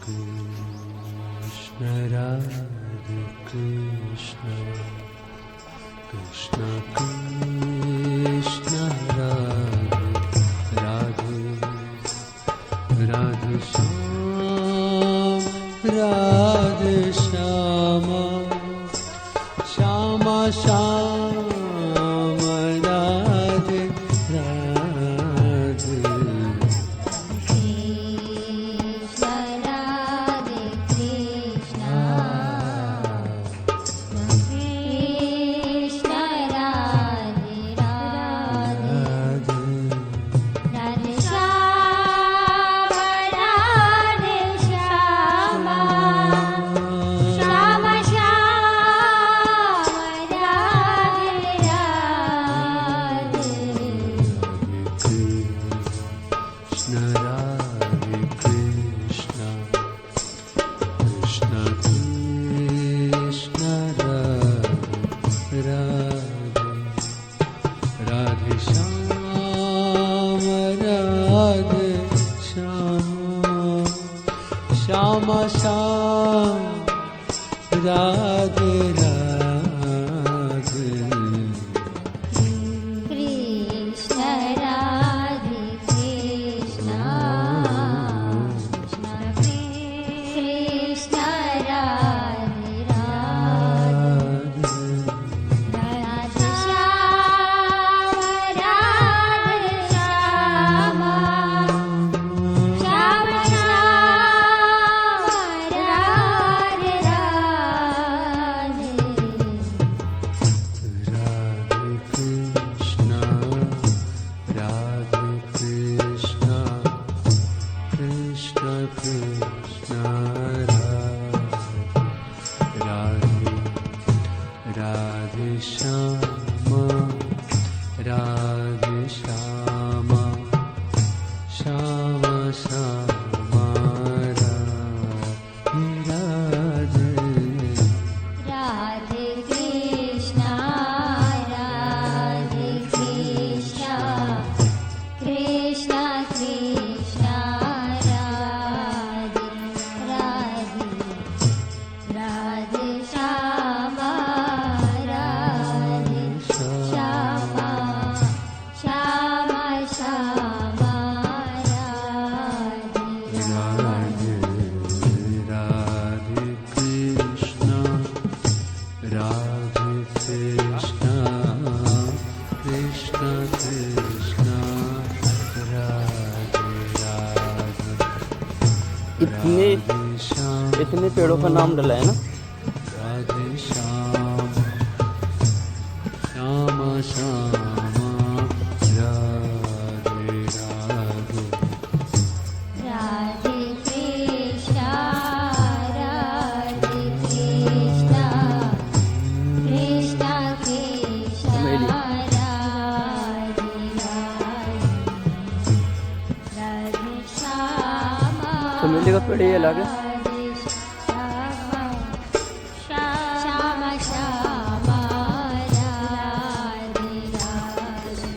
Krishna Radhe Krishna Krishna Krishna Radhe Radhe Radhe Shyam Radhe Shyama Shyama Shyama Radhe Radhe Shama Sham Radhe Radhe Krishna Radhe Krishna Krishna Radhe Radhe Radhe Shyama Radhe Shyama Shyama Radhe Shama Radhe Shama Shama Shama Radhe Radhe Krishna Radhe Krishna Krishna Krishna Radhe Radhe Radhe Shama Radhe Shama Shama Shama Radhe Radhe Krishna Radhe Krishna Krishna Krishna Radhe Radhe इतने पेड़ों का नाम डला है ना। Radhe Shyam Shama Shama Radhe Radhe Radhe Krishna Radhe Krishna Krishna Krishna Radhe Radhe Radhe Shama चमेली का पेड़ ये लगा Shama Shama Radhe Radhe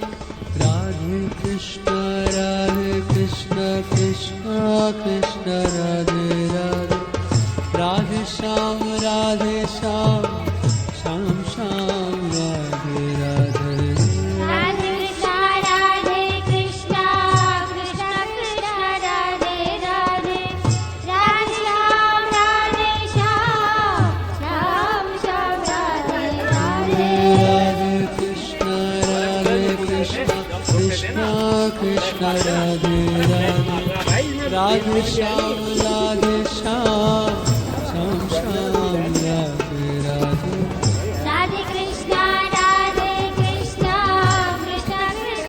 Radhe Krishna Krishna Krishna Radhe Radhe Radhe Shyam Sham Sham Radhe Radhe Radhe Krishna Krishna Krishna Radhe Radhe Radhe Shyam Sham Sham Radhe Radhe Radhe Krishna Krishna Krishna Radhe Radhe Radhe Shyam Sham Sham